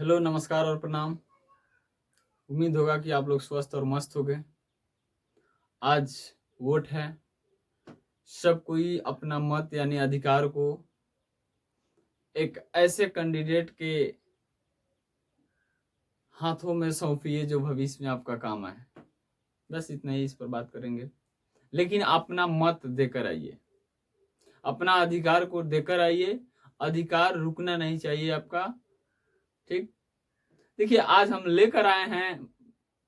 Hello, नमस्कार और प्रणाम। उम्मीद होगा कि आप लोग स्वस्थ और मस्त हो गए। आज वोट है। सब कोई अपना मत यानी अधिकार को एक ऐसे कैंडिडेट के हाथों में सौंपिए जो भविष्य में आपका काम आए। बस इतना ही इस पर बात करेंगे। लेकिन अपना मत देकर आइए, अपना अधिकार को देकर आइए। अधिकार रुकना नहीं चाहिए आपका। ठीक। देखिए, आज हम लेकर आए हैं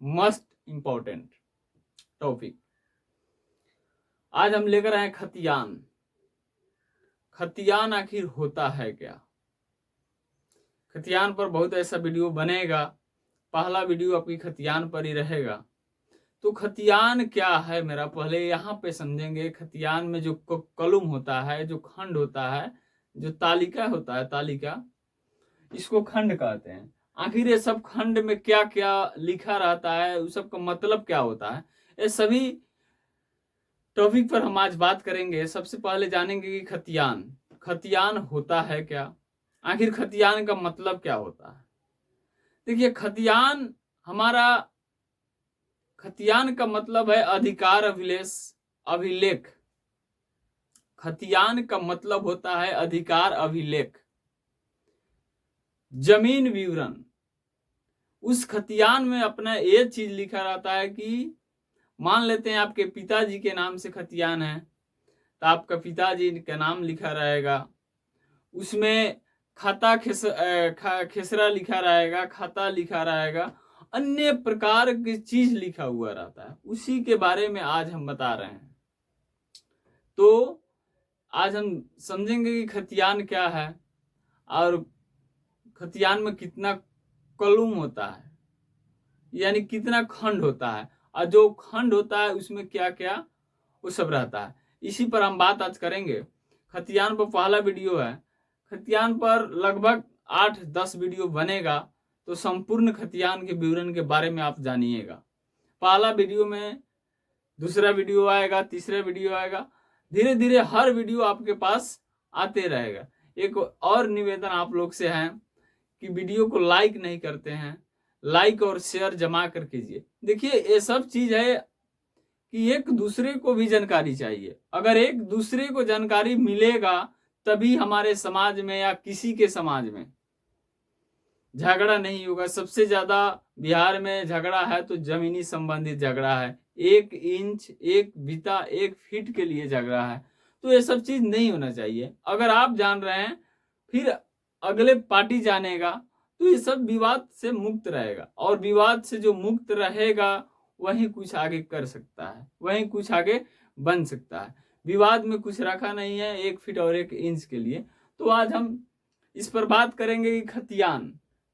मस्ट इंपॉर्टेंट टॉपिक। आज हम लेकर आए खतियान। खतियान आखिर होता है क्या? खतियान पर बहुत ऐसा वीडियो बनेगा। पहला वीडियो आपकी खतियान पर ही रहेगा। तो खतियान क्या है मेरा, पहले यहाँ पे समझेंगे। खतियान में जो कलम होता है, जो खंड होता है, जो तालिका होता है, तालिका, इसको खंड कहते हैं। आखिर ये सब खंड में क्या क्या लिखा रहता है, उस सब का मतलब क्या होता है, ये सभी टॉपिक पर हम आज बात करेंगे। सबसे पहले जानेंगे कि खतियान खतियान होता है क्या, आखिर खतियान का मतलब क्या होता है। देखिए, खतियान का मतलब है अधिकार अभिलेख। खतियान का मतलब होता है अधिकार अभिलेख, जमीन विवरण। उस खतियान में अपना ये चीज लिखा रहता है कि मान लेते हैं आपके पिताजी के नाम से खतियान है, तो आपका पिताजी का नाम लिखा रहेगा। उसमें खेसरा लिखा रहेगा, खाता लिखा रहेगा, अन्य प्रकार की चीज लिखा हुआ रहता है। उसी के बारे में आज हम बता रहे हैं। तो आज हम समझेंगे कि खतियान क्या है और खतियान में कितना कलम होता है, यानी कितना खंड होता है, और जो खंड होता है उसमें क्या क्या वो सब रहता है। इसी पर हम बात आज करेंगे। खतियान पर पहला वीडियो है। खतियान पर लगभग 8-10 वीडियो बनेगा, तो संपूर्ण खतियान के विवरण के बारे में आप जानिएगा। पहला वीडियो में, दूसरा वीडियो आएगा, तीसरा वीडियो आएगा, धीरे धीरे हर वीडियो आपके पास आते रहेगा। एक और निवेदन आप लोग से है कि वीडियो को लाइक नहीं करते हैं, लाइक और शेयर जमा कर कीजिए। देखिए, ये सब चीज है कि एक दूसरे को भी जानकारी चाहिए। अगर एक दूसरे को जानकारी मिलेगा तभी हमारे समाज में या किसी के समाज में झगड़ा नहीं होगा। सबसे ज्यादा बिहार में झगड़ा है तो जमीनी संबंधित झगड़ा है। 1 इंच, 1 बिता, 1 फीट के लिए झगड़ा है। तो ये सब चीज नहीं होना चाहिए। अगर आप जान रहे हैं, फिर अगले पार्टी जानेगा, तो ये सब विवाद से मुक्त रहेगा। और विवाद से जो मुक्त रहेगा वही कुछ आगे कर सकता है, वही कुछ आगे बन सकता है। विवाद में कुछ रखा नहीं है 1 फीट और 1 इंच के लिए। तो आज हम इस पर बात करेंगे कि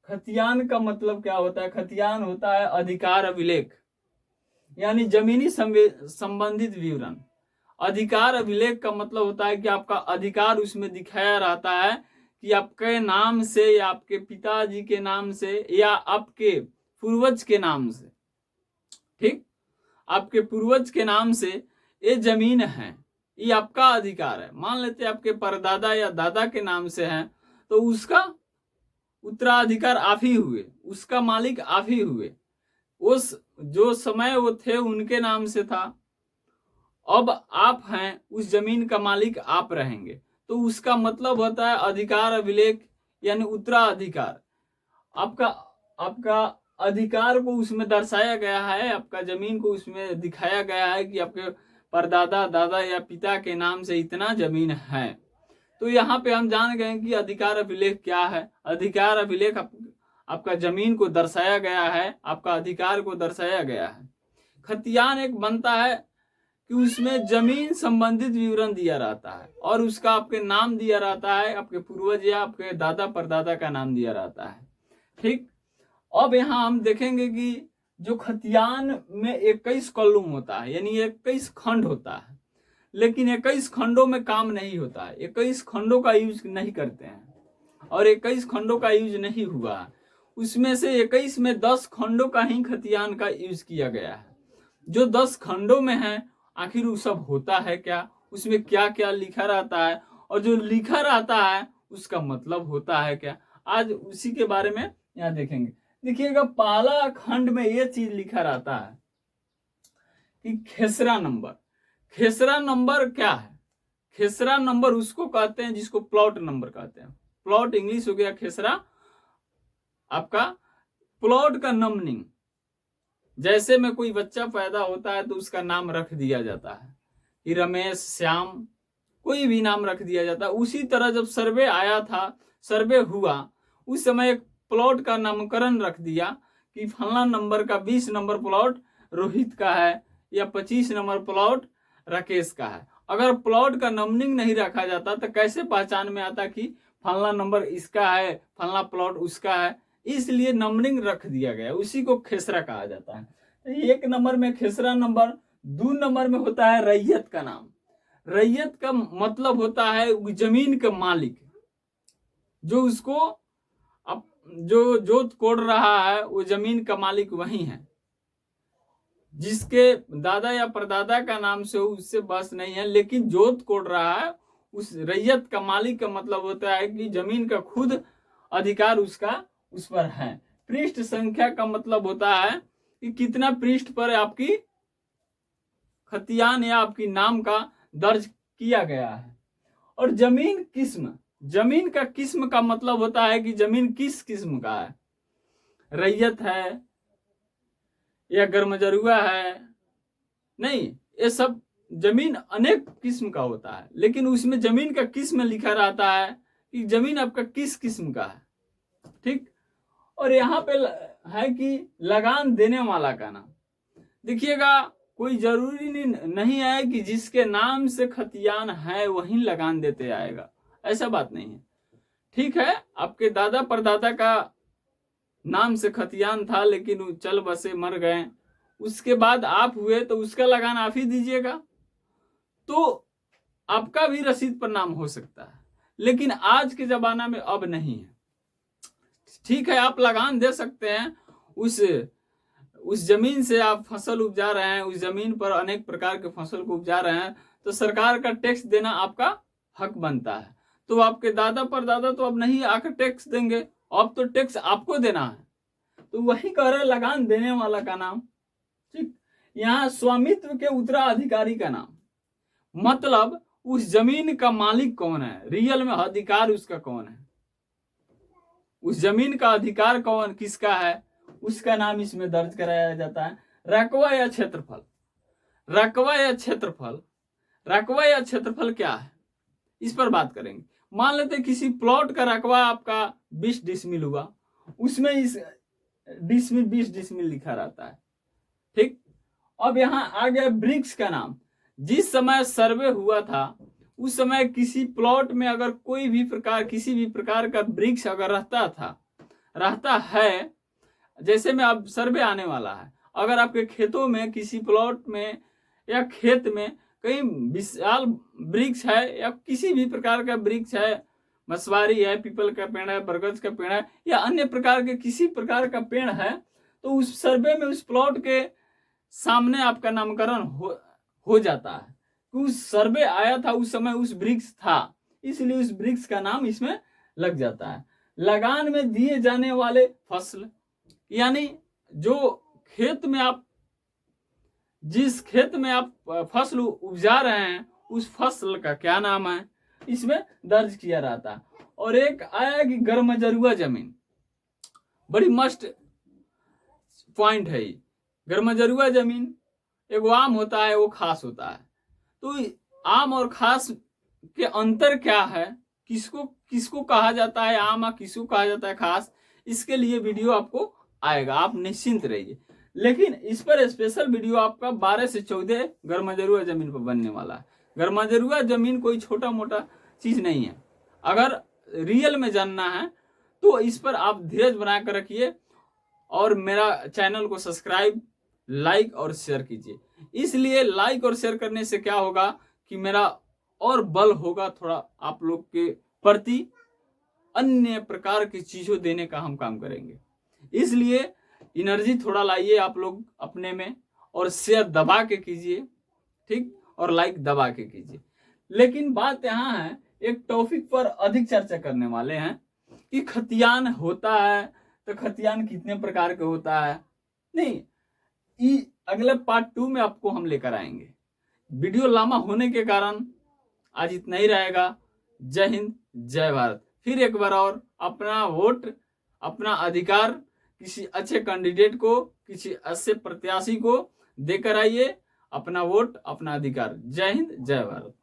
खतियान का मतलब क्या होता है। खतियान होता है अधिकार अभिलेख, यानी जमीनी संबंधित विवरण। अधिकार अभिलेख का मतलब होता है कि आपका अधिकार उसमें दिखाया रहता है कि आपके नाम से या आपके पिताजी के नाम से या आपके पूर्वज के नाम से, ठीक, आपके पूर्वज के नाम से ये जमीन है, ये आपका अधिकार है। मान लेते हैं आपके परदादा या दादा के नाम से है, तो उसका उत्तराधिकार आप ही हुए, उसका मालिक आप ही हुए। उस जो समय वो थे उनके नाम से था, अब आप हैं, उस जमीन का मालिक आप रहेंगे। तो उसका मतलब होता है अधिकार अभिलेख, यानी उत्तराधिकार। आपका आपका अधिकार को उसमें दर्शाया गया है, आपका जमीन को उसमें दिखाया गया है कि आपके परदादा, दादा या पिता के नाम से इतना जमीन है। तो यहाँ पे हम जान गए कि अधिकार अभिलेख क्या है। अधिकार अभिलेख आपका जमीन को दर्शाया गया है, आपका अधिकार को दर्शाया गया है। खतियान एक बनता है कि उसमें जमीन संबंधित विवरण दिया रहता है और उसका आपके नाम दिया रहता है, आपके पूर्वज या आपके दादा परदादा का नाम दिया रहता है। ठीक। अब यहाँ हम देखेंगे कि जो खतियान में 21 कॉलम होता है, यानी 21 खंड होता है, लेकिन 21 खंडों में काम नहीं होता है। 21 खंडों का यूज नहीं करते हैं और 21 खंडों का यूज नहीं हुआ है। उसमें से 21 में 10 खंडों का ही खतियान का यूज किया गया है। जो 10 खंडों में है, आखिर वो सब होता है क्या, उसमें क्या क्या लिखा रहता है, और जो लिखा रहता है उसका मतलब होता है क्या, आज उसी के बारे में यहाँ देखेंगे, देखिएगा पहला खंड में ये चीज लिखा रहता है कि खेसरा नंबर। खेसरा नंबर क्या है? खेसरा नंबर उसको कहते हैं जिसको प्लॉट नंबर कहते हैं। प्लॉट इंग्लिश हो गया खेसरा, आपका प्लॉट का नंबरिंग। जैसे में कोई बच्चा पैदा होता है तो उसका नाम रख दिया जाता है कि रमेश, श्याम, कोई भी नाम रख दिया जाता है। उसी तरह जब सर्वे आया था, सर्वे हुआ, उस समय एक प्लॉट का नामकरण रख दिया कि फला नंबर का 20 नंबर प्लॉट रोहित का है या 25 नंबर प्लॉट राकेश का है। अगर प्लॉट का नंबरिंग नहीं रखा जाता तो कैसे पहचान में आता कि फला नंबर इसका है, फला प्लॉट उसका है? इसलिए नंबरिंग रख दिया गया, उसी को खेसरा कहा जाता है। तो 1 नंबर में खेसरा नंबर। 2 नंबर में होता है रैयत का नाम। रैयत का मतलब होता है जमीन का मालिक, जो उसको अब जो जोत कोड़ रहा है वो जमीन का मालिक वही है। जिसके दादा या परदादा का नाम से हो उससे बस नहीं है, लेकिन जोत कोड़ रहा है उस रैयत का मालिक का मतलब होता है कि जमीन का खुद अधिकार उसका उस पर है। पृष्ठ संख्या का मतलब होता है कि कितना पृष्ठ पर आपकी खतियान या आपकी नाम का दर्ज किया गया है। और जमीन किस्म, जमीन का किस्म का मतलब होता है कि जमीन किस किस्म का है, रैयत है या गर्मजरुआ है, नहीं, ये सब जमीन अनेक किस्म का होता है, लेकिन उसमें जमीन का किस्म लिखा रहता है कि जमीन आपका किस किस्म का है। ठीक। और यहाँ पे है कि लगान देने वाला का नाम। देखिएगा, कोई जरूरी नहीं है कि जिसके नाम से खतियान है वही लगान देते आएगा, ऐसा बात नहीं है। ठीक है, आपके दादा परदादा का नाम से खतियान था लेकिन वो चल बसे, मर गए, उसके बाद आप हुए तो उसका लगान आप ही दीजिएगा, तो आपका भी रसीद पर नाम हो सकता है। लेकिन आज के जमाना में अब नहीं है। ठीक है, आप लगान दे सकते हैं, उस जमीन से आप फसल उपजा रहे हैं, उस जमीन पर अनेक प्रकार के फसल को उपजा रहे हैं, तो सरकार का टैक्स देना आपका हक बनता है। तो आपके दादा परदादा तो अब नहीं आकर टैक्स देंगे, अब तो टैक्स आपको देना है, तो वही कह रहे लगान देने वाला का नाम। ठीक। यहाँ स्वामित्व के उत्तराधिकारी का नाम, मतलब उस जमीन का मालिक कौन है, रियल में अधिकार उसका कौन है, उस जमीन का अधिकार कौन किसका है, उसका नाम इसमें दर्ज कराया जाता है। रकबा या क्षेत्रफल। रकबा या क्षेत्रफल, रकबा या क्षेत्रफल क्या है, इस पर बात करेंगे। मान लेते किसी प्लॉट का रकबा आपका 20 डिसमिल हुआ, उसमें इस डिसमिल 20 डिसमिल लिखा रहता है। ठीक। अब यहाँ आ गया वृक्ष का नाम। जिस समय सर्वे हुआ था उस समय किसी प्लॉट में अगर कोई भी प्रकार, किसी भी प्रकार का वृक्ष अगर रहता है, जैसे में अब सर्वे आने वाला है, अगर आपके खेतों में किसी प्लॉट में या खेत में कहीं विशाल वृक्ष है या किसी भी प्रकार का वृक्ष है, मसवारी है, पीपल का पेड़ है, बरगद का पेड़ है या अन्य प्रकार के किसी प्रकार का पेड़ है, तो उस सर्वे में उस प्लॉट के सामने आपका नामकरण हो जाता है। उस सर्वे आया था उस समय उस वृक्ष था, इसलिए उस वृक्ष का नाम इसमें लग जाता है। लगान में दिए जाने वाले फसल, यानी जो खेत में आप, जिस खेत में आप फसल उपजा रहे हैं उस फसल का क्या नाम है, इसमें दर्ज किया रहता है। और एक आया कि गर्मजरुआ जमीन, बड़ी मस्ट पॉइंट है ये। गर्मजरुआ जमीन एक आम होता है, वो खास होता है, तो आम और खास के अंतर क्या है, किसको कहा जाता है आम और किसको कहा जाता है खास, इसके लिए वीडियो आपको आएगा, आप निश्चिंत रहिए। लेकिन इस पर स्पेशल वीडियो आपका 12 से 14 गर्मजरुआ जमीन पर बनने वाला है। गर्मजरुआ जमीन कोई छोटा मोटा चीज नहीं है। अगर रियल में जानना है तो इस पर आप धीरज बनाकर रखिए और मेरा चैनल को सब्सक्राइब, लाइक और शेयर कीजिए। इसलिए लाइक और शेयर करने से क्या होगा कि मेरा और बल होगा थोड़ा आप लोग के प्रति, अन्य प्रकार की चीजों देने का हम काम करेंगे। इसलिए एनर्जी थोड़ा लाइए आप लोग अपने में और शेयर दबा के कीजिए, ठीक, और लाइक दबा के कीजिए। लेकिन बात यहाँ है, एक टॉपिक पर अधिक चर्चा करने वाले हैं कि खतियान होता है, तो खतियान कितने प्रकार के होता है, नहीं, अगले पार्ट 2 में आपको हम लेकर आएंगे। वीडियो लंबा होने के कारण आज इतना ही रहेगा। जय हिंद, जय भारत। फिर एक बार और अपना वोट, अपना अधिकार किसी अच्छे कैंडिडेट को, किसी अच्छे प्रत्याशी को देकर आइए। अपना वोट, अपना अधिकार। जय हिंद, जय भारत।